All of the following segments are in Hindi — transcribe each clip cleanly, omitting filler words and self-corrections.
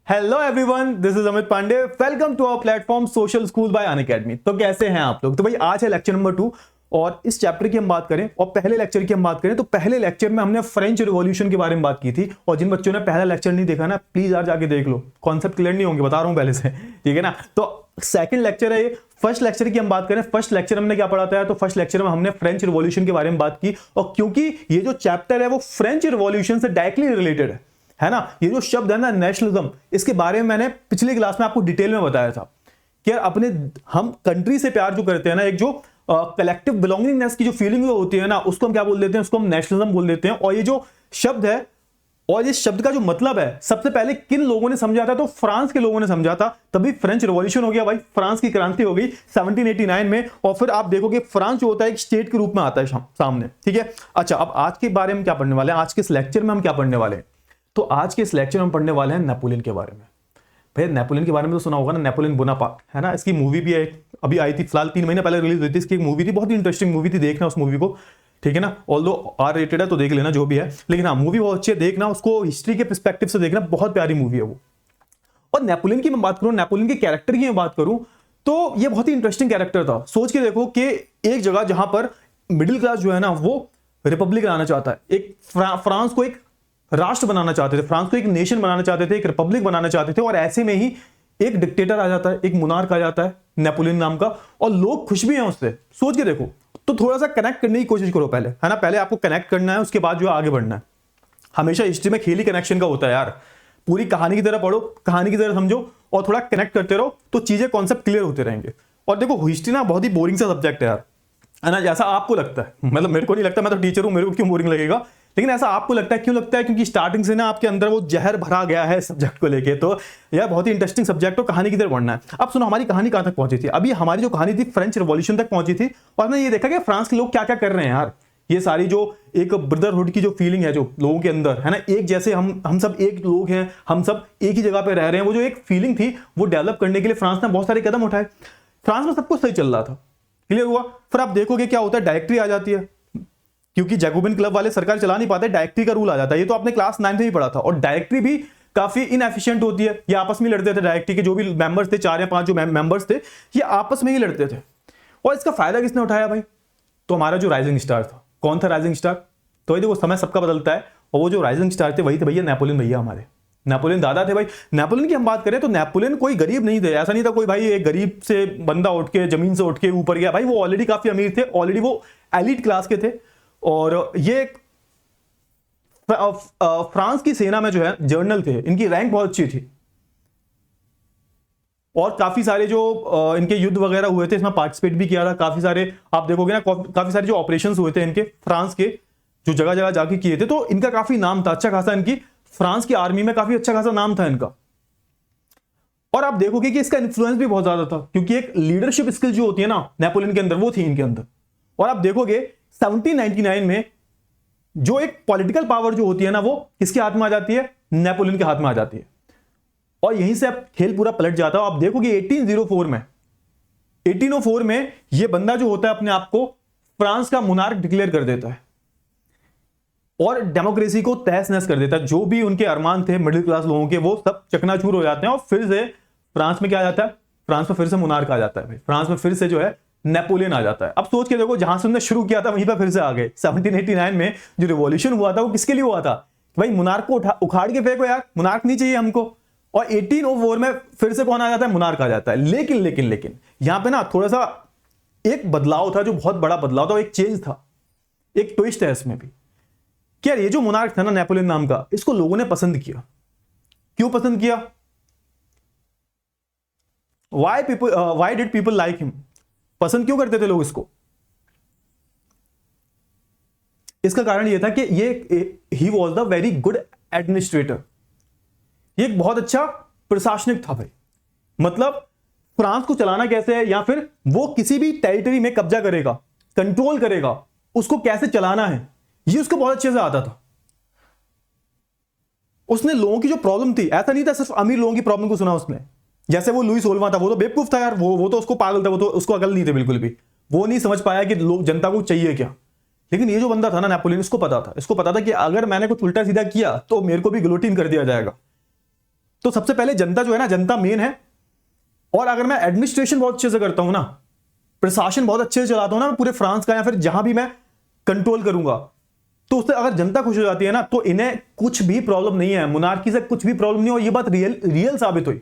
Hello everyone, this is Amit Pandey. Welcome to our platform social school by Unacademy. तो कैसे हैं आप लोग? तो भाई आज है लेक्चर नंबर 2 और इस चैप्टर की हम बात करें और पहले लेक्चर की हम बात करें तो पहले लेक्चर में हमने फ्रेंच रिवॉल्यूशन के बारे में बात की थी। और जिन बच्चों ने पहला लेक्चर नहीं देखा ना, प्लीज यार जाके देख लो, कॉन्सेप्ट क्लियर नहीं होंगे, बता रहा हूं पहले से, ठीक है ना। तो सेकंड लेक्चर है ये। फर्स्ट लेक्चर की हम बात करें, फर्स्ट लेक्चर हमने क्या पढ़ा था? तो फर्स्ट लेक्चर में हमने फ्रेंच रिवॉल्यूशन के बारे में बात की। और क्योंकि ये जो चैप्टर है वो फ्रेंच रिवॉल्यूशन से डायरेक्टली रिलेटेड है ना, ये जो शब्द है ना नेशनलिज्म, इसके बारे में मैंने पिछली क्लास में आपको डिटेल में बताया था कि अपने हम कंट्री से प्यार जो करते हैं ना, एक जो कलेक्टिव बिलोंगिंगनेस की जो फीलिंग होती है ना, उसको हम क्या बोल देते हैं? उसको हम नेशनलिज्म बोल देते हैं। और ये जो शब्द है और इस शब्द का जो मतलब है, सबसे पहले किन लोगों ने समझा था? तो फ्रांस के लोगों ने समझा था, तभी फ्रेंच रिवॉल्यूशन हो गया भाई, फ्रांस की क्रांति हो गई 1789 में। और फिर आप देखोगे फ्रांस जो होता है एक स्टेट के रूप में आता है सामने, ठीक है। अच्छा, अब आज के बारे में क्या पढ़ने वाले हैं? आज के इस लेक्चर में हम क्या पढ़ने वाले हैं? तो आज के इस लेक्चर में हम पढ़ने वाले हैं नेपोलियन के बारे में। भैया नेपोलियन के बारे में तो सुना होगा ना, नेपोलियन बोनापार्ट, है ना। इसकी मूवी भी है, अभी आई थी, फिलहाल 3 महीने पहले रिलीज हुई थी। इसकी एक मूवी थी, बहुत ही इंटरेस्टिंग मूवी थी, देखना उस मूवी को, ठीक है ना। ऑल्दो आर रेटेड है तो देख लेना जो भी है, लेकिन हाँ मूवी बहुत अच्छी है, देखना उसको हिस्ट्री के पर्सपेक्टिव से देखना, बहुत प्यारी मूवी है वो। और नेपोलियन की मैं बात करूं, नेपोलियन के कैरेक्टर की मैं बात करूं, तो ये बहुत ही इंटरेस्टिंग कैरेक्टर था। सोच के देखो कि एक जगह जहां पर मिडिल क्लास जो है ना वो रिपब्लिक लाना चाहता है, एक फ्रांस को एक राष्ट्र बनाना चाहते थे, फ्रांस को एक नेशन बनाना चाहते थे, एक रिपब्लिक बनाना चाहते थे। और ऐसे में ही एक डिक्टेटर आ जाता है, एक मुनार्क आ जाता है नेपोलियन नाम का, और लोग खुश भी हैं उससे। सोच के देखो, तो थोड़ा सा कनेक्ट करने की कोशिश करो पहले, है ना। पहले आपको कनेक्ट करना है, उसके बाद जो आगे बढ़ना है। हमेशा हिस्ट्री में खेल ही कनेक्शन का होता है यार। पूरी कहानी की तरह पढ़ो, कहानी की तरह समझो और थोड़ा कनेक्ट करते रहो, तो चीजें कॉन्सेप्ट क्लियर होते रहेंगे। और देखो हिस्ट्री ना बहुत ही बोरिंग सा सब्जेक्ट है यार, है ना, जैसा आपको लगता है। मतलब मेरे को नहीं लगता, मैं तो टीचर हूं, मेरे को क्यों बोरिंग लगेगा, लेकिन ऐसा आपको लगता है। क्यों लगता है? क्योंकि स्टार्टिंग से ना आपके अंदर वो जहर भरा गया है सब्जेक्ट को लेके। तो यह बहुत ही इंटरेस्टिंग सब्जेक्ट हो, कहानी की तरफ बढ़ना है। अब सुनो हमारी कहानी कहां तक पहुंची थी। अभी हमारी जो कहानी थी फ्रेंच रिवॉल्यूशन तक पहुंची थी, और हमने ये देखा कि फ्रांस के लोग क्या क्या कर रहे हैं यार। ये सारी जो एक ब्रदरहुड की जो फीलिंग है जो लोगों के अंदर है ना, एक जैसे हम सब एक लोग हैं, हम सब एक ही जगह पे रह रहे हैं, वो जो एक फीलिंग थी वो डेवलप करने के लिए फ्रांस ने बहुत सारे कदम उठाए। फ्रांस में सब कुछ सही चल रहा था, क्लियर हुआ। फिर आप देखोगे क्या होता है, डायरेक्टरी आ जाती है, क्योंकि जैकोबिन क्लब वाले सरकार चला नहीं पाते, डायरेक्टरी का रूल आ जाता है। ये तो आपने क्लास 9 में ही पढ़ा था। और डायरेक्टरी भी काफी इनएफिशिएंट होती है, ये आपस में लड़ते थे। डायरेक्टरी के जो भी मेंबर्स थे, 4 या 5 जो मेंबर्स थे, ये आपस में ही लड़ते थे। और इसका फायदा किसने उठाया भाई? तो हमारा जो राइजिंग स्टार था। कौन था राइजिंग स्टार? तो ये देखो समय सबका बदलता है, और वो जो राइजिंग स्टार थे वही थे भैया नेपोलियन भैया, हमारे नेपोलियन दादा थे भाई। नेपोलियन की हम बात करें तो नेपोलियन कोई गरीब नहीं थे, ऐसा नहीं था कोई भाई एक गरीब से बंदा उठ के जमीन से उठ के ऊपर गया। भाई वो ऑलरेडी काफी अमीर थे, ऑलरेडी वो एलिट क्लास के थे। और ये फ्रांस की सेना में जो है जनरल थे, इनकी रैंक बहुत अच्छी थी। और काफी सारे जो इनके युद्ध वगैरह हुए थे, इसमें पार्टिसिपेट भी किया था। काफी सारे आप देखोगे ना, काफी सारे जो ऑपरेशंस हुए थे इनके फ्रांस के, जो जगह जगह जाके किए थे, तो इनका काफी नाम था अच्छा खासा। इनकी फ्रांस की आर्मी में काफी अच्छा खासा नाम था इनका। और आप देखोगे कि इसका इन्फ्लुएंस भी बहुत ज्यादा था, क्योंकि एक लीडरशिप स्किल जो होती है ना नेपोलियन के अंदर, वो थी इनके अंदर। और आप देखोगे 1799 में जो एक पॉलिटिकल पावर जो होती है ना, वो किसके हाथ में आ जाती है? नेपोलियन के हाथ में आ जाती है। और यहीं से अब खेल पूरा पलट जाता है। आप देखोगे 1804 में ये बंदा जो होता है अपने आप को फ्रांस का मुनार्क डिक्लेयर कर देता है और डेमोक्रेसी को तहस नहस कर देता है। जो भी उनके अरमान थे मिडिल क्लास लोगों के, वो सब चकनाचूर हो जाते हैं। और फिर से फ्रांस में क्या आ जाता है? फ्रांस में फिर से मुनार्क आ जाता है भाई। फ्रांस में फिर से जो है नेपोलियन आ जाता है। अब सोच के देखो, जहां से उन्होंने शुरू किया था वहीं पर फिर से आ गए। 1789 में जो रिवॉल्यूशन हुआ था वो किसके लिए हुआ था? भाई मुनार्क को उखाड़ के फेंको यार, मुनार्क नहीं चाहिए हमको। और 1804 में फिर से कौन आ जाता है? मुनार्क आ जाता है। लेकिन यहां पे ना थोड़ा सा एक बदलाव था, जो बहुत बड़ा बदलाव था, एक चेंज था, एक ट्विस्ट है इसमें भी। क्या ये जो मुनार्क था ना नेपोलियन नाम का, इसको लोगों ने पसंद किया। क्यों पसंद किया? Why did people like him? पसंद क्यों करते थे लोग इसको? इसका कारण यह था कि he was the very good administrator. ये एक बहुत अच्छा प्रशासनिक था भाई। मतलब फ्रांस को चलाना कैसे है, या फिर वो किसी भी टेरिटरी में कब्जा करेगा, कंट्रोल करेगा, उसको कैसे चलाना है, ये उसको बहुत अच्छे से आता था। उसने लोगों की जो प्रॉब्लम थी, ऐसा नहीं था सिर्फ अमीर लोगों की प्रॉब्लम को सुना उसने। जैसे वो लुई 16वां था, वो तो बेवकूफ था यार, वो तो उसको पागल था, वो तो उसको अकल नहीं थी बिल्कुल भी। वो नहीं समझ पाया कि लोग जनता को चाहिए क्या। लेकिन ये जो बंदा था ना नेपोलियन, इसको पता था कि अगर मैंने कुछ उल्टा सीधा किया तो मेरे को भी गिलोटिन कर दिया जाएगा। तो सबसे पहले जनता जो है ना, जनता मेन है। और अगर मैं एडमिनिस्ट्रेशन बहुत अच्छे से करता हूं ना, प्रशासन बहुत अच्छे से चलाता हूं ना पूरे फ्रांस का, या फिर जहां भी मैं कंट्रोल करूंगा, तो उससे अगर जनता खुश हो जाती है ना, तो इन्हें कुछ भी प्रॉब्लम नहीं है, मोनार्की से कुछ भी प्रॉब्लम नहीं। और ये बात रियल साबित हुई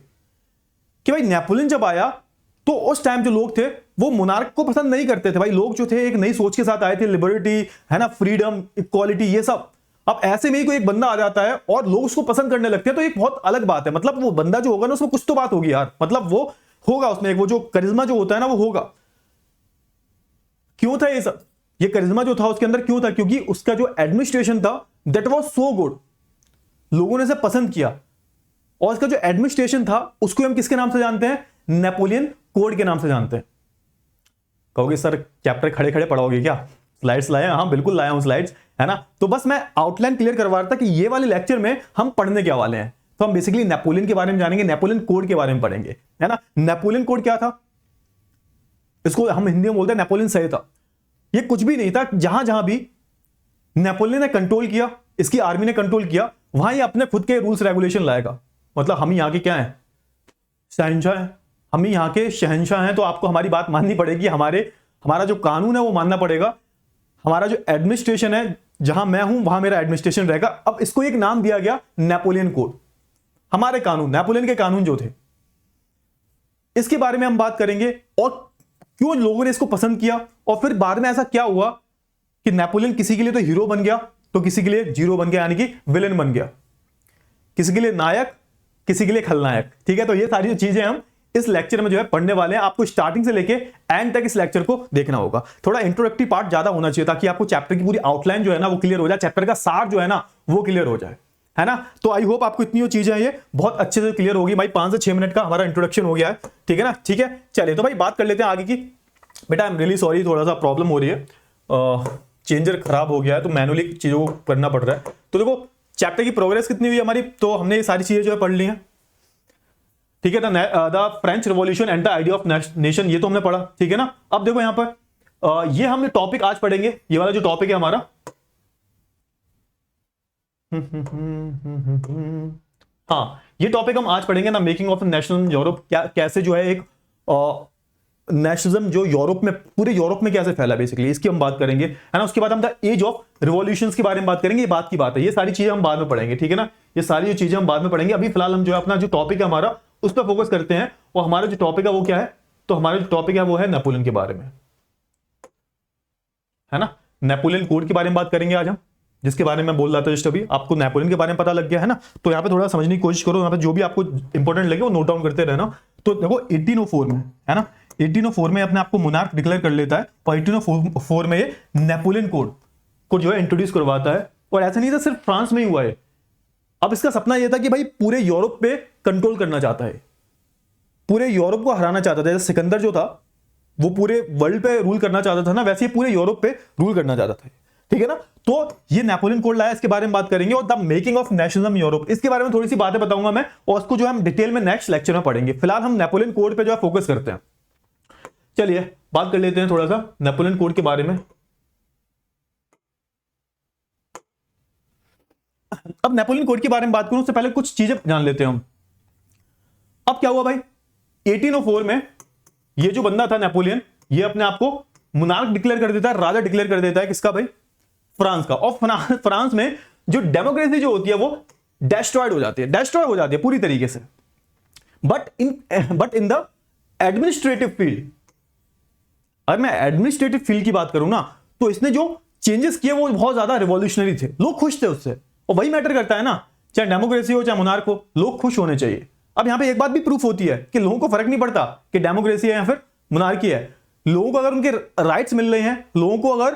कि भाई नेपोलियन जब आया तो उस टाइम जो लोग थे वो मोनार्क को पसंद नहीं करते थे। भाई लोग जो थे एक नई सोच के साथ आए थे, लिबर्टी है ना, फ्रीडम, इक्वालिटी, ये सब। अब ऐसे में ही कोई एक बंदा आ जाता है और लोग उसको पसंद करने लगते हैं, तो एक बहुत अलग बात है। मतलब वो बंदा जो होगा ना, उसमें कुछ तो बात होगी यार, मतलब वो होगा उसमें एक वो जो करिश्मा जो होता है ना, वो होगा। क्यों था ये सब? ये करिश्मा जो था उसके अंदर क्यों था? क्योंकि उसका जो एडमिनिस्ट्रेशन था दैट वाज सो गुड, लोगों ने इसे पसंद किया। और इसका जो एडमिनिस्ट्रेशन था उसको हम किसके नाम से जानते हैं? नेपोलियन कोड के नाम से जानते हैं। कहोगे सर चैप्टर खड़े खड़े पढ़ाओगे क्या? स्लाइड्स लाए? हाँ बिल्कुल लाया हूं स्लाइड्स, है ना। तो बस मैं आउटलाइन क्लियर करवा रहा था कि ये वाले लेक्चर में हम पढ़ने क्या वाले हैं। तो हम बेसिकली नेपोलियन के बारे में जानेंगे, नेपोलियन कोड के बारे में पढ़ेंगे, है ना। नेपोलियन कोड क्या था? इसको हम हिंदी में बोलते हैं नेपोलियन संहिता। ये कुछ भी नहीं था, जहां जहां भी नेपोलियन ने कंट्रोल किया, इसकी आर्मी ने कंट्रोल किया, वहां ये अपने खुद के रूल्स रेगुलेशन लाएगा। मतलब हम यहाँ के क्या है? शहंशाह है। हम ही यहाँ के शहंशाह हैं, तो आपको हमारी बात माननी पड़ेगी। हमारा जो कानून है वो मानना पड़ेगा। हमारा जो एडमिनिस्ट्रेशन है, जहां मैं हूं वहां मेरा एडमिनिस्ट्रेशन रहेगा। अब इसको एक नाम दिया गया नेपोलियन कोड। हमारे कानून, नेपोलियन के कानून जो थे, इसके बारे में हम बात करेंगे और क्यों लोगों ने इसको पसंद किया। और फिर बाद में ऐसा क्या हुआ कि नेपोलियन किसी के लिए तो हीरो बन गया, तो किसी के लिए जीरो बन गया, यानी कि विलेन बन गया। किसी के लिए नायक, किसी के लिए खलनायक। ठीक है, तो ये सारी जो चीजें हम इस लेक्चर में जो है पढ़ने वाले हैं। आपको स्टार्टिंग से लेके एंड तक इस लेक्चर को देखना होगा। थोड़ा इंट्रोडक्टरी पार्ट ज्यादा होना चाहिए ताकि आपको चैप्टर की पूरी आउटलाइन जो है ना वो क्लियर हो जाए, चैप्टर का सार जो है ना वो क्लियर हो जाए, है ना। तो आई होप आपको इतनी चीजें हैं ये बहुत अच्छे से क्लियर होगी। भाई 5 से 6 मिनट का हमारा इंट्रोडक्शन हो गया है, ठीक है ना। ठीक है, चलिए तो भाई बात कर लेते हैं आगे की। बेटा आई एम रियली सॉरी, थोड़ा सा प्रॉब्लम हो रही है, चेंजर खराब हो गया है तो मैनुअली चीजों को करना पड़ रहा है। तो देखो चैप्टर की प्रोग्रेस कितनी हुई हमारी, तो हमने ये सारी चीजें जो है पढ़ ली हैं, ठीक है। The French revolution and the idea of nation, ये तो हमने पढ़ा, ठीक है ना। अब देखो यहां पर ये हमने टॉपिक आज पढ़ेंगे, ये वाला जो टॉपिक है हमारा, हाँ ये टॉपिक हम आज पढ़ेंगे ना, मेकिंग ऑफ नेशनल यूरोप। क्या कैसे जो है एक नेशनलिज्म जो यूरोप में, पूरे यूरोप में कैसे फैला, बेसिकली इसकी हम बात करेंगे, है ना। उसके बाद हम द एज ऑफ रिवॉल्यूशंस के बारे में बात करेंगे। ये बात की बात है, ये सारी चीजें हम बाद में पढ़ेंगे, ठीक है ना। ये सारी जो चीजें हम बाद में पढ़ेंगे। अभी फिलहाल हम जो है अपना जो टॉपिक है हमारा उस पर फोकस करते हैं। और हमारा जो टॉपिक है वो क्या है, तो हमारा जो टॉपिक है वो है नेपोलियन के बारे में, है ना। नेपोलियन कोड के बारे में बात करेंगे आज हम, जिसके बारे में बोल रहा था जस्ट अभी। आपको नेपोलियन के बारे में पता लग गया है ना, तो यहाँ पे थोड़ा समझने की कोशिश करो। यहाँ पे जो भी आपको इंपॉर्टेंट लगे वो नोट डाउन करते रहना। तो देखो 1804 में, है ना, 1804 में अपने आपको मोनार्क डिक्लेयर कर लेता है और 1804 में ये नेपोलियन कोड को जो है इंट्रोड्यूस करवाता है। और ऐसा नहीं था सिर्फ फ्रांस में ही हुआ है, अब इसका सपना यह था कि भाई पूरे यूरोप पे कंट्रोल करना चाहता है, पूरे यूरोप को हराना चाहता था। जैसे सिकंदर जो था वो पूरे वर्ल्ड पे रूल करना चाहता था ना, वैसे ही पूरे यूरोप पे रूल करना चाहता था, ठीक है ना। तो ये नेपोलियन कोड लाया, इसके बारे में बात करेंगे। और the making of nationalism Europe, इसके बारे में थोड़ी सी बातें बताऊंगा मैं, और उसको जो हम डिटेल में नेक्स्ट लेक्चर में पढ़ेंगे। फिलहाल हम नेपोलियन कोड पे जो है फोकस करते हैं। चलिए बात कर लेते हैं थोड़ा सा नेपोलियन कोड के बारे में। अब नेपोलियन कोड के बारे में बात करूं उससे पहले कुछ चीजें जान लेते हैं हम। अब क्या हुआ भाई, 1804 में ये जो बंदा था नेपोलियन, ये अपने आप को मोनार्क डिक्लेयर कर देता है, राजा डिक्लेयर कर देता है। किसका भाई? फ्रांस का। और फ्रांस में जो डेमोक्रेसी जो होती है वो डिस्ट्रॉयड हो जाती है, डिस्ट्रॉय हो जाती है पूरी तरीके से। But in the administrative field, अगर मैं एडमिनिस्ट्रेटिव फील्ड की बात करूं ना, तो इसने जो चेंजेस किए वो बहुत ज्यादा रिवॉल्यूशनरी थे, लोग खुश थे उससे। और वही मैटर करता है ना, चाहे डेमोक्रेसी हो चाहे मोनार्क हो, लोग खुश होने चाहिए। अब यहां पे एक बात भी प्रूफ होती है कि लोगों को फर्क नहीं पड़ता कि डेमोक्रेसी है या फिर मोनार्की है। लोगों को अगर उनके राइट्स मिल रहे हैं, लोगों को अगर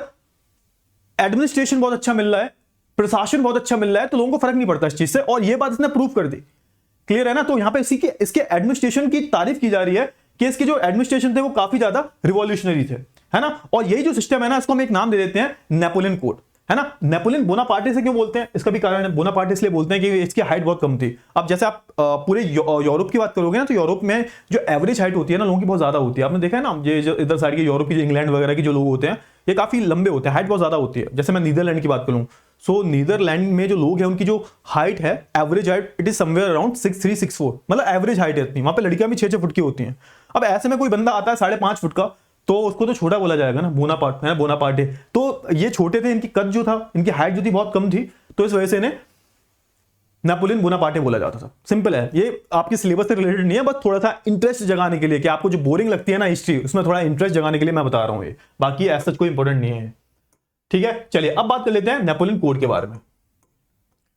एडमिनिस्ट्रेशन बहुत अच्छा मिल रहा है, प्रशासन बहुत अच्छा मिल रहा है, तो लोगों को फर्क नहीं पड़ता इस चीज से। और ये बात इसने प्रूफ कर दी, क्लियर है ना। तो यहां पे इसके एडमिनिस्ट्रेशन की तारीफ की जा रही है कि इसके जो एडमिनिस्ट्रेशन थे वो काफी ज्यादा रिवॉल्यूशनरी थे, है ना। और यही जो सिस्टम है ना, इसको हम एक नाम दे देते हैं नेपोलियन कोड, है ना। नेपोलियन बोनापार्टे से क्यों बोलते हैं, इसका भी कारण है। बोनापार्टे इसलिए बोलते हैं कि इसकी हाइट बहुत कम थी। अब जैसे आप पूरे यूरोप की बात करोगे ना, तो यूरोप में जो एवरेज हाइट होती है ना लोगों की बहुत ज्यादा होती है। आपने देखा है ना, ये जो इधर साइड के यूरोप की, इंग्लैंड वगैरह के जो लोग होते हैं, ये काफी लंबे होते हैं, हाइट बहुत ज्यादा होती है। जैसे मैं नीदरलैंड की बात करूं, सो नीदरलैंड में जो लोग हैं उनकी जो हाइट है, average height it is somewhere around 6'3", 6'4", मतलब एवरेज हाइट है इतनी। वहां पे लड़कियां भी 6 फुट की होती हैं। अब ऐसे में कोई बंदा आता है 5.5 फुट का, तो उसको तो छोटा बोला जाएगा ना, बोनापार्ट है, बोनापार्टे। तो ये छोटे थे, इनकी कद जो था, इनकी हाइट जो थी बहुत कम थी, तो इस वजह से इन्हें नेपोलियन बोनापार्टे बोला जाता था। सिंपल है, ये आपके सिलेबस से रिलेटेड नहीं है, बस थोड़ा सा इंटरेस्ट जगाने के लिए, कि आपको जो बोरिंग लगती है ना हिस्ट्री, उसमें थोड़ा इंटरेस्ट जगाने के लिए मैं बता रहा हूं ये, बाकी ऐसा कोई इंपॉर्टेंट नहीं है। ठीक है, चलिए अब बात कर लेते हैं नेपोलियन कोड के बारे में,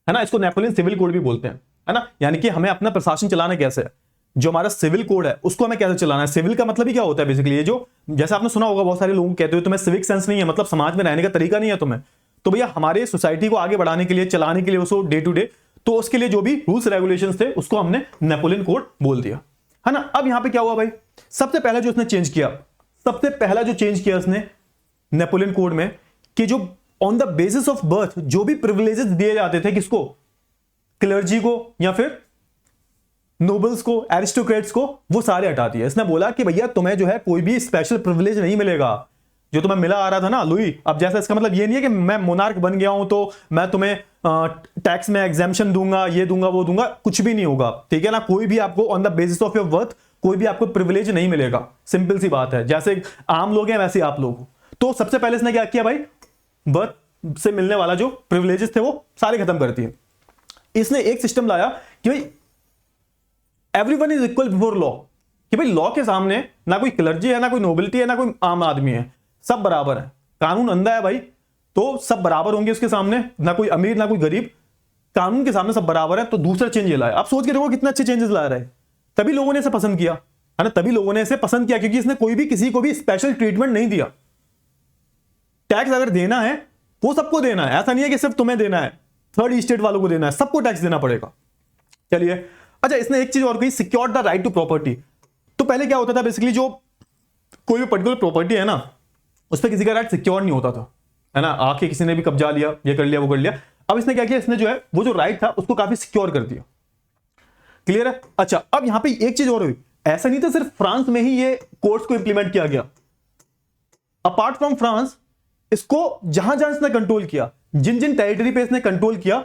है ना। इसको नेपोलियन सिविल कोड भी बोलते हैं, है ना। यानी कि हमें अपना प्रशासन चलाना कैसे है, जो हमारा सिविल कोड है उसको हमें कैसे चलाना है। सिविल का मतलब ही क्या होता है बेसिकली, ये जो जैसे आपने सुना होगा बहुत सारे लोग कहते हो तुम्हें सिविक सेंस नहीं है, मतलब समाज में रहने का तरीका नहीं है तुम्हें। तो भैया हमारे सोसाइटी को आगे बढ़ाने के लिए, चलाने के लिए उसको डे टू डे, तो उसके लिए जो भी रूल्स रेगुलेशंस थे उसको हमने नेपोलियन कोड बोल दिया, है ना। अब यहां पे क्या हुआ भाई, सबसे पहला जो उसने चेंज किया, सबसे पहला जो चेंज किया उसने नेपोलियन कोड में, कि जो on the basis of birth जो भी प्रिविलेजेस दिए जाते थे, किसको, क्लर्जी को या फिर नोबल्स को, एरिस्टोक्रेट्स को, वो सारे हटा दिए। इसने बोला कि भैया तुम्हें जो है कोई भी स्पेशल प्रिविलेज नहीं मिलेगा जो तुम्हें मिला आ रहा था ना लुई। अब जैसा इसका मतलब ये नहीं है कि मैं मोनार्क बन गया हूं तो मैं तुम्हें टैक्स में एग्जेम्पशन दूंगा, ये दूंगा वो दूंगा, कुछ भी नहीं होगा, ठीक है ना। कोई भी आपको on the basis of your birth कोई भी आपको प्रिविलेज नहीं मिलेगा, सिंपल सी बात है। जैसे आम लोग हैं वैसे आप लोग। तो सबसे पहले इसने क्या किया भाई, बर्थ से मिलने वाला जो प्रिविलेजेस थे वो सारे खत्म कर दिए। इसने एक सिस्टम लाया कि भाई everyone is equal before law, कि भाई लॉ के सामने ना कोई क्लर्जी है, ना कोई नोबिलिटी है, ना कोई आम आदमी है, सब बराबर है। कानून अंधा है भाई, तो सब बराबर होंगे उसके सामने, ना कोई अमीर ना कोई गरीब, कानून के सामने सब बराबर है। तो दूसरा चेंज ये लाया। आप सोच के देखो कितने अच्छे चेंजेस ला रहे हैं। तभी लोगों ने इसे पसंद किया, है ना, तभी लोगों ने इसे पसंद किया, क्योंकि इसने कोई भी किसी को भी स्पेशल ट्रीटमेंट नहीं दिया। टैक्स अगर देना है वो सबको देना है, ऐसा नहीं है कि सिर्फ तुम्हें देना है, थर्ड स्टेट वालों को देना है, सबको टैक्स देना पड़ेगा। चलिए, अच्छा इसने एक चीज और कही, secure the right to property. तो पहले क्या होता था बेसिकली, जो कोई भी पर्टिकुलर प्रॉपर्टी है ना, उस पर किसी का राइट सिक्योर नहीं होता था, है ना। आके किसी ने भी कब्जा लिया, ये कर लिया वो कर लिया। अब इसने क्या किया, इसने जो है वो जो राइट था उसको काफी सिक्योर कर दिया। क्लियर है। अच्छा अब यहां पे एक चीज और हुई, ऐसा नहीं था सिर्फ फ्रांस में ही ये कोर्स को इंप्लीमेंट किया गया। अपार्ट फ्रॉम फ्रांस, इसको जहां जहां इसने कंट्रोल किया, जिन जिन टेरिटरी पे इसने कंट्रोल किया,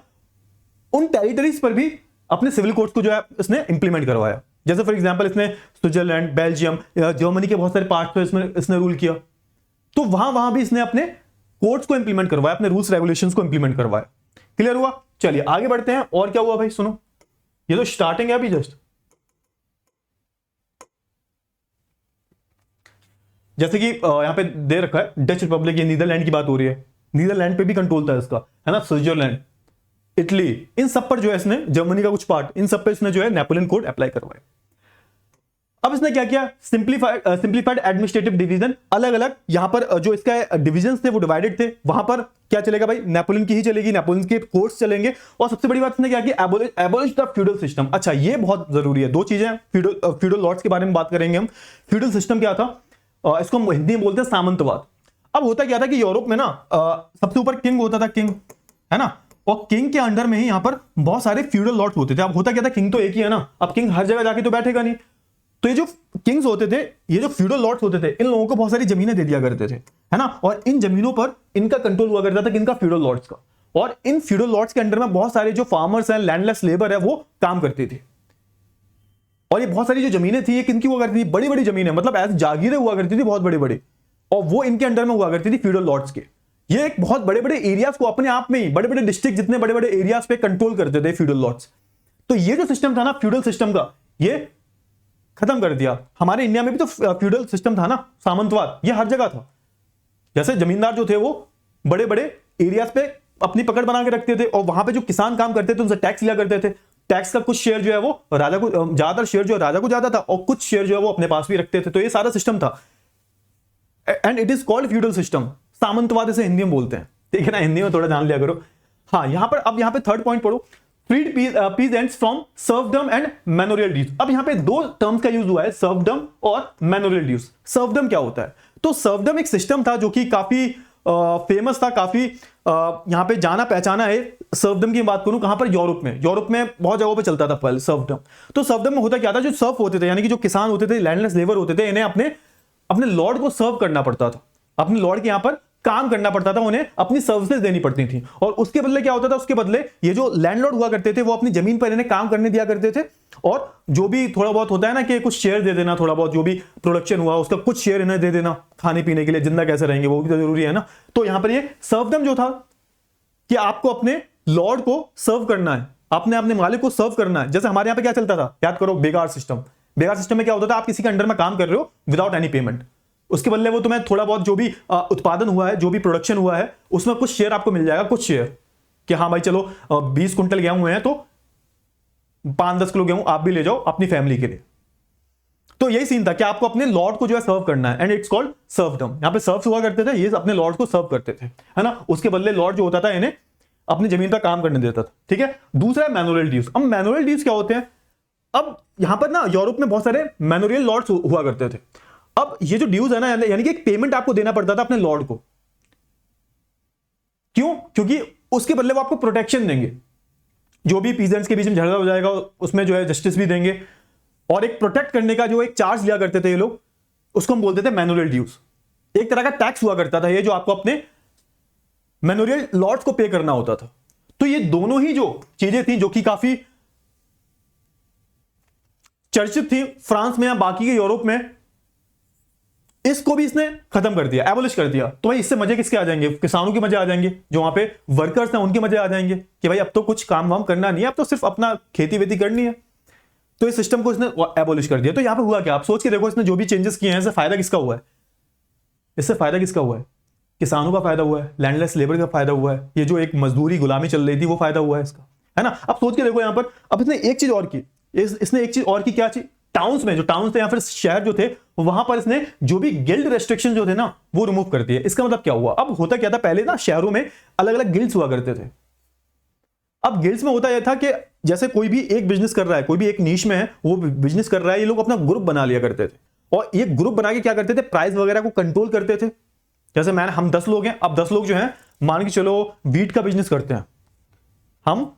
उन टेरिटरीज पर भी अपने सिविल कोड्स को जो है इसने इंप्लीमेंट करवाया। जैसे फॉर एग्जांपल इसने स्विट्जरलैंड, बेल्जियम, जर्मनी के बहुत सारे पार्ट पे इसने रूल किया, तो वहां भी इसने अपने कोड्स को इंप्लीमेंट करवाया, अपने रूल्स रेगुलेशंस को इंप्लीमेंट करवाया। क्लियर हुआ। चलिए आगे बढ़ते हैं। और क्या हुआ भाई, सुनो, ये तो स्टार्टिंग है अभी जस्ट। जैसे कि यहां पे दे रखा है डच रिपब्लिक, ये नीदरलैंड की बात हो रही है, नीदरलैंड पे भी कंट्रोल था इसका, है ना। स्विट्जरलैंड, इटली, इन सब पर जो है इसने, जर्मनी का कुछ पार्ट, इन सब पे इसने जो है नेपोलियन कोड अप्लाई करवाया। अब इसने क्या किया, सिंप्लीफाइड एडमिनिस्ट्रेटिव डिवीजन, अलग अलग यहां पर जो इसका डिविजन्स थे वो डिवाइडेड थे, वहां पर क्या चलेगा भाई, नेपोलियन की ही चलेगी, नेपोलियन के कोड्स चलेंगे। और सबसे बड़ी बात इसने क्या किया, एबोलिश द फ्यूडल सिस्टम। अच्छा ये बहुत जरूरी है, दो चीजें, फ्यूडल लॉर्ड्स के बारे में बात करेंगे हम। फ्यूडल सिस्टम क्या था, इसको हम हिंदी में बोलते हैं सामंतवाद। अब होता क्या था कि यूरोप में ना सबसे ऊपर किंग होता था, किंग, है ना, और किंग के अंडर में ही यहां पर बहुत सारे फ्यूडल लॉर्ड्स होते थे। अब होता क्या था, किंग तो एक ही है ना, अब किंग हर जगह जाके तो बैठेगा नहीं, तो ये जो किंग्स होते थे, ये जो फ्यूडल लॉर्ड्स होते थे, इन लोगों को बहुत सारी जमीनें दे दिया करते थे, है ना, और इन जमीनों पर इनका कंट्रोल हुआ करता था, किनका, फ्यूडल लॉर्ड्स का। और इन फ्यूडल लॉर्ड्स के अंडर में बहुत सारे जो फार्मर्स हैं, लैंडलेस लेबर है, वो काम करते थे। और ये बहुत सारी जो जमीनें थी ये किनकी हुआ करती थी, बड़ी बड़ी जमीनें, मतलब ऐसी जागीरें हुआ करती थी बहुत बड़ी बड़ी, और वो इनके अंडर में हुआ करती थी फ्यूडल लॉर्ड्स के। ये एक बहुत बड़े बड़े एरियाज को अपने आप में ही, बड़े बड़े डिस्ट्रिक्ट जितने बड़े बड़े एरियाज पे कंट्रोल करते थे फ्यूडल लॉर्ड्स। तो ये जो सिस्टम था ना फ्यूडल सिस्टम का, ये खत्म कर दिया। हमारे इंडिया में भी तो फ्यूडल सिस्टम था ना, सामंतवाद, ये हर जगह था। जैसे जमींदार जो थे वो बड़े बड़े एरियाज पे अपनी पकड़ बना के रखते थे, और वहां पे जो किसान काम करते थे उनसे टैक्स लिया करते थे। टैक्स का कुछ शेयर जो है वो राजा को, ज्यादातर शेयर जो है राजा को जाता था, और कुछ शेयर जो है वो अपने पास भी रखते थे। तो ये सारा सिस्टम था, and it is called feudal system. सामंतवाद इसे हिंदी में बोलते हैं, ठीक है ना, हिंदी में थोड़ा जान लिया करो। हाँ, यहां पर अब यहां पे थर्ड पॉइंट पढ़ो, freed peasants from serfdom and manorial dues. अब यहां पे दो टर्म्स का यूज हुआ है, सर्वडम और मैनोरियल ड्यूज। सर्वडम क्या होता है, तो सर्वडम एक सिस्टम था जो कि काफी फेमस था, काफी यहां पे जाना पहचाना है। सर्वडम की बात करूं कहां पर, यूरोप में, यूरोप में बहुत जगहों पे चलता था पहले सर्वडम। तो सर्वडम में होता क्या था, जो सर्व होते थे, यानी कि जो किसान होते थे, लैंडलेस लेबर होते थे, इन्हें अपने लॉर्ड को सर्व करना पड़ता था, अपने लॉर्ड के यहां पर काम करना पड़ता था, उन्हें अपनी सर्विसेज देनी पड़ती थी। और उसके बदले क्या होता था, उसके बदले ये जो लैंडलॉर्ड हुआ करते थे वो अपनी जमीन पर इन्हें काम करने दिया करते थे, और जो भी थोड़ा बहुत होता है ना कि कुछ शेयर दे देना, थोड़ा बहुत जो भी प्रोडक्शन हुआ उसका कुछ शेयर इन्हें दे देना, खाने पीने के लिए, जिंदा कैसे रहेंगे वो भी तो जरूरी है ना। तो यहां पर ये सर्वडम जो था कि आपको अपने लॉर्ड को सर्व करना है, आपने अपने मालिक को सर्व करना है। जैसे हमारे यहाँ पे क्या चलता था, याद करो, बेगार सिस्टम। बेगार सिस्टम में क्या होता था, आप किसी के अंडर में काम कर रहे हो विदाउट एनी पेमेंट, उसके बदले वो तुम्हें थोड़ा बहुत जो भी उत्पादन हुआ है, जो भी प्रोडक्शन हुआ है, उसमें कुछ शेयर आपको मिल जाएगा, कुछ शेयर कि हाँ भाई चलो 20 कुंटल गेहूं है तो 5-10 किलो गेहूं आप भी ले जाओ अपनी फैमिली के लिए। तो यही सीन था कि आपको अपने लॉर्ड को जो है सर्व करना है, एंड इट्स कॉल्ड सर्वडम। यहां पे सर्व हुआ करते थे, ये अपने लॉर्ड को सर्व करते थे, है ना। उसके बदले लॉर्ड जो होता था इन्हें अपनी जमीन पर काम करने देता था, ठीक है। दूसरा है मैनुअल ड्यूज। अब मैनुअल ड्यूज क्या होते हैं, अब यहां पर ना यूरोप में बहुत सारे मैनुअल लॉर्ड्स हुआ करते थे। अब ये जो ड्यूज है ना, यानी कि एक पेमेंट आपको देना पड़ता था अपने लॉर्ड को। क्यों? क्योंकि उसके बदले वो आपको प्रोटेक्शन देंगे, जो भी पीजेंट्स के बीच में झगड़ा हो जाएगा उसमें जो है जस्टिस भी देंगे, और एक प्रोटेक्ट करने का जो एक चार्ज लिया करते थे ये लोग, उसको हम बोलते थे मैनुअल ड्यूज। एक तरह का टैक्स हुआ करता था ये, जो आपको अपने मैनुअल लॉर्ड्स को पे करना होता था। तो ये दोनों ही जो चीजें थी जो कि काफी चर्चित थी फ्रांस में या बाकी के यूरोप में, इसको भी इसने खत्म कर दिया, एबोलिश कर दिया। तो भाई इससे मजे किसके आ जाएंगे, किसानों के मजे आ जाएंगे, जो वहां पे वर्कर्स हैं उनके मजे आ जाएंगे कि भाई अब तो कुछ काम वाम करना नहीं है, अब तो सिर्फ अपना खेती वेती करनी है। तो इस सिस्टम को इसने एबोलिश कर दिया। तो यहां पे हुआ क्या, आप सोच के देखो, इसने जो भी चेंजेस किए हैं इससे फायदा किसका हुआ है, इससे फायदा किसका हुआ है, किसानों का फायदा हुआ है, लैंडलेस लेबर का फायदा हुआ है, ये जो एक मजदूरी गुलामी चल रही थी वो फायदा हुआ है इसका, है ना। अब सोच के देखो यहां पर, अब इसने एक चीज और की, इसने एक चीज और की, क्या चीज, टाउन्स में, जो टाउन्स थे या फिर शहर जो थे वहां पर इसने जो भी गिल्ड रेस्ट्रिक्शन जो थे ना वो रिमूव कर दिए। इसका मतलब क्या हुआ, अब होता क्या था, पहले ना शहरों में अलग अलग गिल्ड्स हुआ करते थे। अब गिल्ड्स में होता यह था कि जैसे कोई भी एक बिजनेस कर रहा है, कोई भी एक नीश में है वो बिजनेस कर रहा है, ये लोग अपना ग्रुप बना लिया करते थे, और ये ग्रुप बना के क्या करते थे, प्राइस वगैरह को कंट्रोल करते थे। जैसे हम 10 लोग हैं, अब 10 लोग जो हैं मान के चलो वीट का बिजनेस करते हैं, हम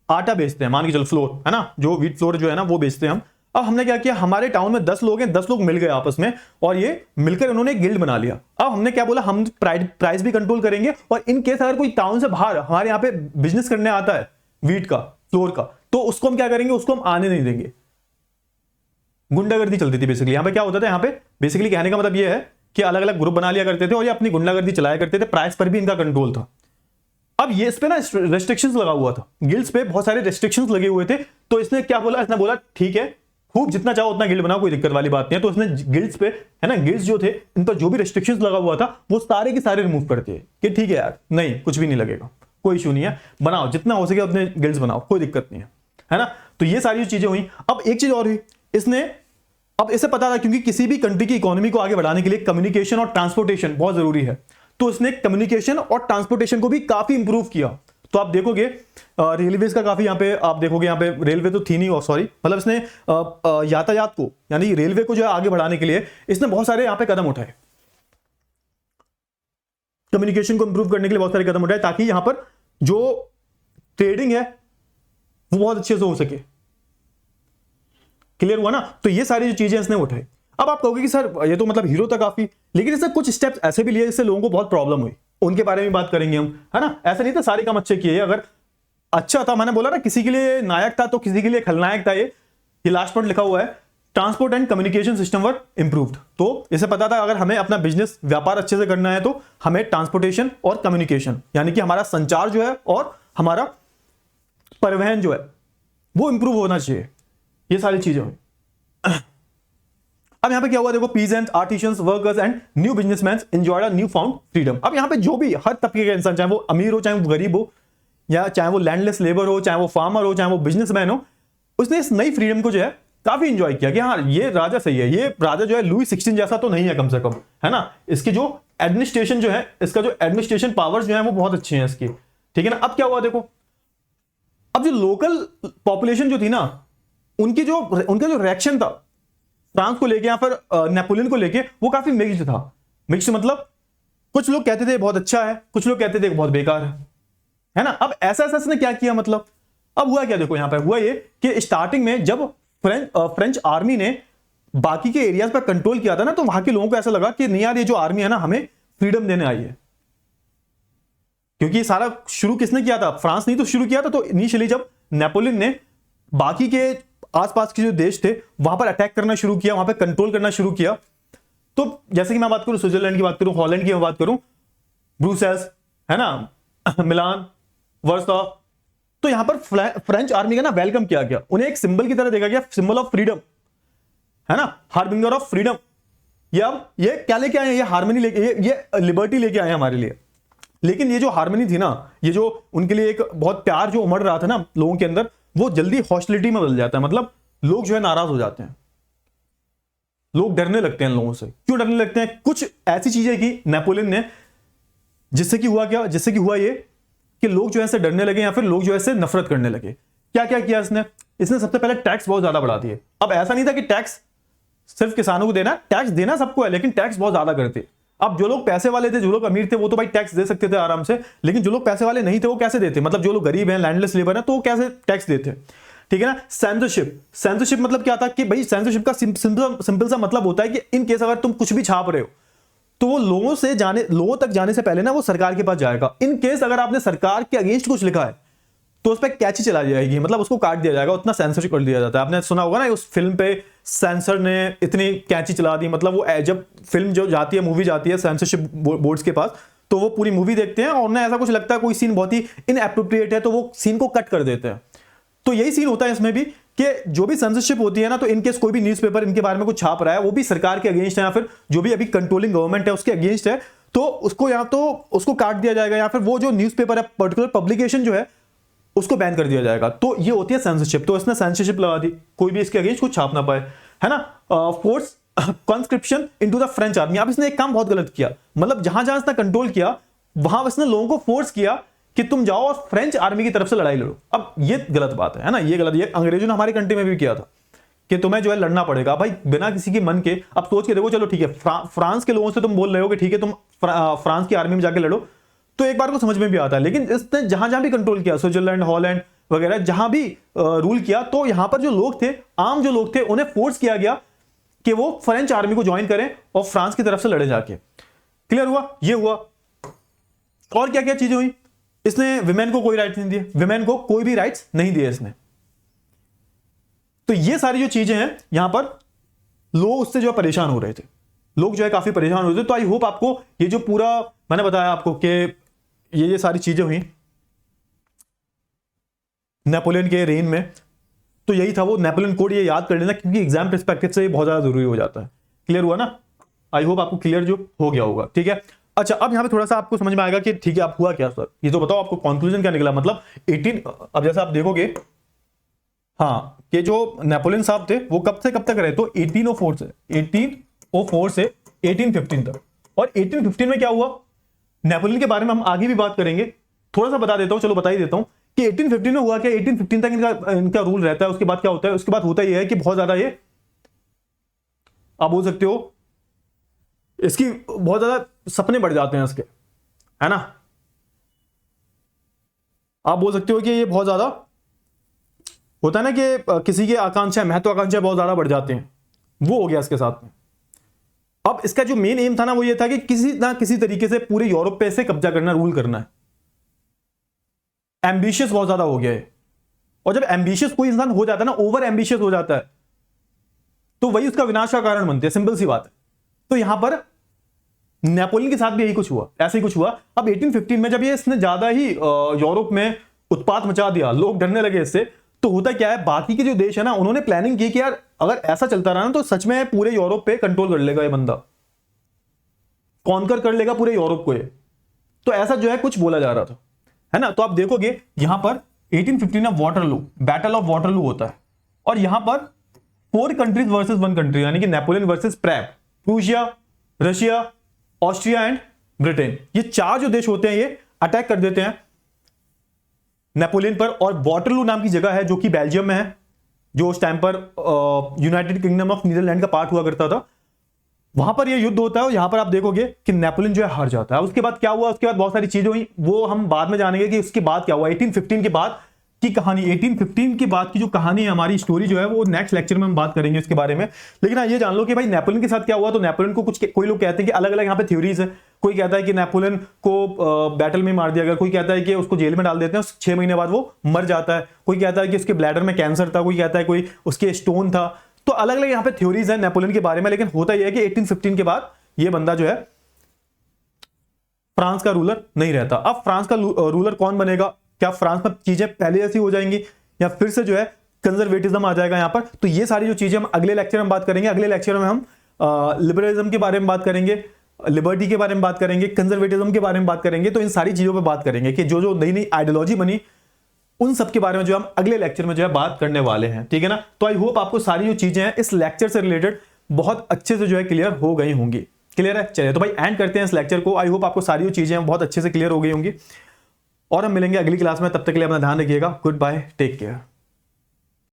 आटा बेचते हैं, मान के चलो फ्लोर, है ना, जो वीट फ्लोर जो है ना वो बेचते हैं हम। अब हमने क्या किया, हमारे टाउन में 10 लोग हैं, 10 लोग मिल गए आपस में, और ये मिलकर उन्होंने एक गिल्ड बना लिया। अब हमने क्या बोला, हम प्राइस भी कंट्रोल करेंगे, और इन केस अगर कोई टाउन से बाहर हमारे यहाँ पे बिजनेस करने आता है वीट का, फ्लोर का, तो उसको हम क्या करेंगे, उसको हम आने नहीं देंगे। गुंडागर्दी चलती थी बेसिकली। यहाँ पे क्या होता था, यहाँ पे बेसिकली कहने का मतलब ये है कि अलग अलग ग्रुप बना लिया करते थे और ये अपनी गुंडागर्दी चलाया करते थे, प्राइस पर भी इनका कंट्रोल था। अब ये इस पे ना रेस्ट्रिक्शंस लगा हुआ था, गिल्ड्स पे बहुत सारे रेस्ट्रिक्शंस लगे हुए थे। तो इसने क्या बोला, इसने बोला ठीक है खूब जितना चाहो उतना गिल्ड बनाओ, कोई दिक्कत वाली बात नहीं है। तो इसने गिल्ड्स पे, है ना, गिल्ड्स जो थे इन पर जो भी रेस्ट्रिक्शंस लगा हुआ था वो सारे के सारे रिमूव कर दिए कि ठीक है यार, नहीं कुछ भी नहीं लगेगा, कोई इशू नहीं है, बनाओ जितना हो सके अपने गिल्ड्स बनाओ, कोई दिक्कत नहीं है ना। तो ये सारी चीजें हुई। अब एक चीज और हुई, इसने, अब इसे पता था क्योंकि किसी भी कंट्री की इकोनॉमी को आगे बढ़ाने के लिए कम्युनिकेशन और ट्रांसपोर्टेशन बहुत जरूरी है, तो इसने कम्युनिकेशन और ट्रांसपोर्टेशन को भी काफी इंप्रूव किया। तो आप देखोगे रेलवेज का काफी, यहाँ पे आप देखोगे, यहाँ पे रेलवे तो थी नहीं, सॉरी, मतलब इसने यातायात को, यानी रेलवे को जो है आगे बढ़ाने के लिए इसने बहुत सारे यहाँ पे कदम उठाए, कम्युनिकेशन को इंप्रूव करने के लिए बहुत सारे कदम उठाए, ताकि यहां पर जो ट्रेडिंग है वो बहुत अच्छे से हो सके। क्लियर हुआ ना। तो ये सारी जो चीजें इसने उठाई। अब आप कहोगे कि सर ये तो मतलब हीरो था काफी, लेकिन इसने कुछ स्टेप्स ऐसे भी लिए जिससे लोगों को बहुत प्रॉब्लम हुई, उनके बारे में बात करेंगे हम, है ना। ऐसा नहीं था सारे काम अच्छे किए, अगर अच्छा था, मैंने बोला ना किसी के लिए नायक था तो किसी के लिए खलनायक था। ये लास्ट पॉइंट लिखा हुआ है, transport and communication system were improved. तो इसे पता था अगर हमें अपना बिजनेस व्यापार अच्छे से करना है तो हमें ट्रांसपोर्टेशन और कम्युनिकेशन, यानी कि हमारा संचार जो है और हमारा परिवहन जो है वो इंप्रूव होना चाहिए। ये सारी चीजें हुई। अब यहां पे क्या हुआ देखो, peasants, artisans, workers and new businessman enjoyed a new found freedom. अब यहां पे जो भी हर तबके का इंसान, चाहे वो अमीर हो, चाहे वो गरीब हो, या चाहे वो लैंडलेस लेबर हो, चाहे वो फार्मर हो, चाहे वो बिजनेसमैन हो, उसने इस नई फ्रीडम को जो है काफी इंजॉय किया कि हाँ ये राजा सही है, ये राजा जो है लुई 16 जैसा तो नहीं है कम से कम, है ना। इसकी जो एडमिनिस्ट्रेशन जो है, इसका जो एडमिनिस्ट्रेशन पावर्स जो है वो बहुत अच्छे हैं इसकी, ठीक है ना। अब क्या हुआ देखो, अब जो लोकल पॉपुलेशन जो थी ना, उनका जो रिएक्शन था फ्रांस को लेके या फिर नेपोलियन को लेके, वो काफी मिक्स्ड था। मिक्स्ड मतलब कुछ लोग कहते थे बहुत अच्छा है, कुछ लोग कहते थे बहुत बेकार है ना। अब ऐसा इसने क्या किया, मतलब अब हुआ क्या देखो, यहां पर हुआ ये कि स्टार्टिंग में जब फ्रेंच आर्मी ने बाकी के एरियाज पर कंट्रोल किया था ना, तो वहां के लोगों को ऐसा लगा कि नहीं यार ये जो आर्मी है ना हमें फ्रीडम देने आई है, क्योंकि ये सारा शुरू किसने किया था? फ्रांस नहीं तो शुरू किया था। तो इनिशियली जब नेपोलियन ने बाकी के आसपास के जो देश थे वहां पर अटैक करना शुरू किया, वहां पर कंट्रोल करना शुरू किया, तो जैसे कि मैं बात करूं स्विट्जरलैंड की बात करूं, हॉलैंड की मैं बात करूं, ब्रुसेल्स है ना, मिलान, वर्सा, तो यहां पर फ्रेंच आर्मी का ना वेलकम किया गया, उन्हें एक सिंबल की तरह देखा गया, सिंबल ऑफ फ्रीडम है ना, हार्बिंगर ऑफ फ्रीडम। ये क्या लेके आए? ये हार्मनी लेके, ये लिबर्टी लेके आए हमारे लिए। लेकिन ये जो हार्मनी थी ना, ये जो उनके लिए एक बहुत प्यार जो उमड़ रहा था ना लोगों के अंदर, वो जल्दी हॉस्टिलिटी में बदल जाता है। मतलब लोग जो है नाराज हो जाते हैं, लोग डरने लगते हैं लोगों से। क्यों डरने लगते हैं? कुछ ऐसी चीजें की नेपोलियन ने जिससे कि हुआ क्या, जिससे कि हुआ ये कि लोग जो है डरने लगे या फिर लोग जो है नफरत करने लगे। क्या क्या किया इसने सबसे पहले टैक्स बहुत ज्यादा बढ़ा दिए। अब ऐसा नहीं था कि टैक्स सिर्फ किसानों को देना, टैक्स देना सबको है, लेकिन टैक्स बहुत ज्यादा करते। अब जो लोग पैसे वाले थे, जो लोग अमीर थे, वो तो भाई टैक्स दे सकते थे आराम से, लेकिन जो लोग पैसे वाले नहीं थे वो कैसे देते? मतलब जो लोग गरीब हैं, लैंडलेस लेबर हैं, तो वो कैसे टैक्स देते? ठीक है ना। सेंसरशिप मतलब क्या था कि भाई सेंसरशिप का सिंपल सा मतलब होता है कि इन केस अगर तुम कुछ भी छाप रहे हो तो वो लोगों तक जाने से पहले ना वो सरकार के पास जाएगा। इन केस अगर आपने सरकार के अगेंस्ट कुछ लिखा है तो उस पर कैची चला जाएगी, मतलब उसको काट दिया जाएगा, उतना सेंसरशिप कर दिया जाता है। आपने सुना होगा ना उस फिल्म पे सेंसर ने इतनी कैची चला दी, मतलब वो जब फिल्म जो जाती है, मूवी जाती है सेंसरशिप बोर्ड्स के पास, तो वो पूरी मूवी देखते हैं और उन्हें ऐसा कुछ लगता है कोई सीन बहुत ही इनएप्रोप्रिएट है तो वो सीन को कट कर देते हैं। तो यही सीन होता है इसमें भी कि जो भी सेंसरशिप होती है ना, तो इनकेस कोई भी न्यूज़पेपर इनके बारे में कुछ छाप रहा है, वो भी सरकार के अगेंस्ट है या फिर जो भी अभी कंट्रोलिंग गवर्नमेंट है उसके अगेंस्ट है, तो उसको या तो उसको काट दिया जाएगा या फिर वो जो न्यूज़पेपर है, पर्टिकुलर पब्लिकेशन जो है, उसको बैन कर दिया जाएगा। तो ये होती है सेंसरशिप। तो इसने सेंसरशिप लगा दी, कोई भी इसके अगेंस्ट कुछ छाप ना पाए, है ना। Force conscription into the French army. अब इसने एक काम बहुत गलत किया, मतलब जहां जहां इसने कंट्रोल किया वहां इसने लोगों को फोर्स किया कि तुम जाओ और फ्रेंच आर्मी की तरफ से लड़ाई लड़ो। अब ये गलत बात है ना, ये गलत। ये अंग्रेजों ने हमारी कंट्री में भी किया था कि तुम्हें जो है लड़ना पड़ेगा भाई, बिना किसी के मन के। अब सोच के देखो, चलो ठीक है, फ्रांस के लोगों से तुम बोल रहे हो कि ठीक है तुम फ्रांस की आर्मी में जाके लड़ो, तो एक बार को समझ में भी आता है। लेकिन इसने जहां जहां भी कंट्रोल किया, स्विट्जरलैंड, हॉलैंड वगैरह, जहां भी रूल किया, तो यहां पर जो लोग थे, आम जो लोग थे, उन्हें फोर्स किया गया कि वो फ्रेंच आर्मी को ज्वाइन करें और फ्रांस की तरफ से लड़े जाके। क्लियर हुआ? ये हुआ। और क्या क्या चीजें हुई? इसने विमेन को कोई राइट्स नहीं दिए, विमेन को कोई भी राइट्स नहीं दिए इसने। तो ये सारी जो चीजें हैं, यहां पर लोग उससे जो है परेशान हो रहे थे, लोग जो है काफी परेशान हो रहे थे। तो आई होप आपको ये जो पूरा मैंने बताया आपको कि ये सारी चीजें हुई नेपोलियन के रेन में, तो यही था वो नेपोलियन कोड। ये याद कर लेना क्योंकि एग्जाम पर्सपेक्टिव से ये बहुत ज्यादा जरूरी हो जाता है। क्लियर हुआ ना? आई होप आपको क्लियर जो हो गया होगा। ठीक है, अच्छा अब यहां पे थोड़ा सा आपको समझ में आएगा कि ठीक है, आप हुआ क्या सर, ये तो बताओ आपको कंक्लूजन क्या निकला। मतलब 18, अब जैसे आप देखोगे हाँ, कि जो नेपोलियन साहब थे वो कब से कब तक रहे, तो 1804 से 1815 तक। और 1815 में क्या हुआ, नेपोलियन के बारे में हम आगे भी बात करेंगे, थोड़ा सा बता देता हूं, चलो बता ही देता हूं कि 1815 में हुआ क्या। 1815 तक इनका रूल रहता है। उसके बाद क्या होता है? उसके बाद होता यह है कि बहुत ज्यादा ये आप बोल सकते हो इसकी बहुत ज्यादा सपने बढ़ जाते हैं इसके, है ना। आप बोल सकते हो कि ये बहुत ज्यादा होता है ना कि किसी की आकांक्षा, महत्वाकांक्षा बहुत ज्यादा बढ़ जाते हैं, वो हो गया इसके साथ में। अब इसका जो मेन एम था ना, वो ये था कि किसी ना किसी तरीके से पूरे यूरोप पे से कब्जा करना, रूल करना है। एम्बिशियस बहुत ज्यादा हो गया है, और जब एम्बिशियस कोई इंसान हो जाता है ना, ओवर एम्बिशियस हो जाता है, तो वही उसका विनाश का कारण बनते हैं। सिंपल सी बात है। तो यहां पर नेपोलियन के साथ भी यही कुछ हुआ, ऐसे ही कुछ हुआ। अब 1815 में जब ये इसने ज्यादा ही यूरोप में उत्पात मचा दिया, लोग डरने लगे इससे, तो होता क्या है, बाकी के जो देश है ना, उन्होंने प्लानिंग की कि यार अगर ऐसा चलता रहा ना तो सच में पूरे यूरोप पे कंट्रोल कर लेगा ये बंदा, कॉन्कर कर लेगा पूरे यूरोप को ये। तो ऐसा जो है कुछ बोला जा रहा था, है ना। तो आप देखोगे यहां पर 1815 में वाटरलू, बैटल ऑफ वाटरलू होता है, और यहां पर 4 कंट्रीज वर्सेस 1 कंट्री, यानी कि Napoleon versus Prussia, Russia, Austria and Britain. ये 4 जो देश होते हैं ये अटैक कर देते हैं नेपोलियन पर। और वाटरलू नाम की जगह है जो कि बेल्जियम में है, जो उस टाइम पर यूनाइटेड किंगडम ऑफ नीदरलैंड का पार्ट हुआ करता था। वहां पर यह युद्ध होता है और यहां पर आप देखोगे कि नेपोलियन जो है हार जाता है। उसके बाद क्या हुआ, उसके बाद बहुत सारी चीजें हुई, वो हम बाद में जानेंगे कि उसके बाद क्या हुआ। 1815 के बाद की कहानी, 1815 के बाद की जो कहानी है, हमारी स्टोरी जो है, वो नेक्स्ट लेक्चर में हम बात करेंगे उसके बारे में। लेकिन हाँ, ये जान लो कि भाई नेपोलियन के साथ क्या हुआ। तो नेपोलियन को कोई लोग कहते हैं कि अलग अलग यहाँ पे थ्योरीज है, कोई कहता है कि नेपोलियन को बैटल में मार दिया गया, कोई कहता है कि उसको जेल में डाल देते हैं, 6 महीने बाद वो मर जाता है, कोई कहता है कि उसके ब्लैडर में कैंसर था, कोई कहता है कोई उसके स्टोन था। तो अलग अलग यहाँ पे थ्योरीज है नेपोलियन के बारे में। लेकिन होता यह है कि 1815 के बाद ये बंदा जो है फ्रांस का रूलर नहीं रहता। अब फ्रांस का रूलर कौन बनेगा? क्या फ्रांस में चीजें पहले जैसी हो जाएंगी या फिर से जो है कंजर्वेटिज्म आ जाएगा यहाँ पर? तो ये सारी जो चीजें हम अगले लेक्चर में बात करेंगे। अगले लेक्चर में हम लिबरलिज्म के बारे में बात करेंगे, लिबर्टी के बारे में बात करेंगे, कंजर्वेटिज्म के बारे में बात करेंगे। तो इन सारी चीजों पे बात करेंगे कि जो जो नई नई आइडियोलॉजी बनी उन सब के बारे में जो हम अगले लेक्चर में जो है बात करने वाले हैं, ठीक है ना। तो आई होप आपको सारी जो चीजें हैं इस लेक्चर से रिलेटेड बहुत अच्छे से जो है क्लियर हो गई होंगी। क्लियर है? चलिए तो भाई एंड करते हैं इस लेक्चर को। आई होप आपको सारी जो चीजें बहुत अच्छे से क्लियर हो गई होंगी और हम मिलेंगे अगली क्लास में। तब तक के लिए अपना ध्यान रखिएगा। Goodbye, take care.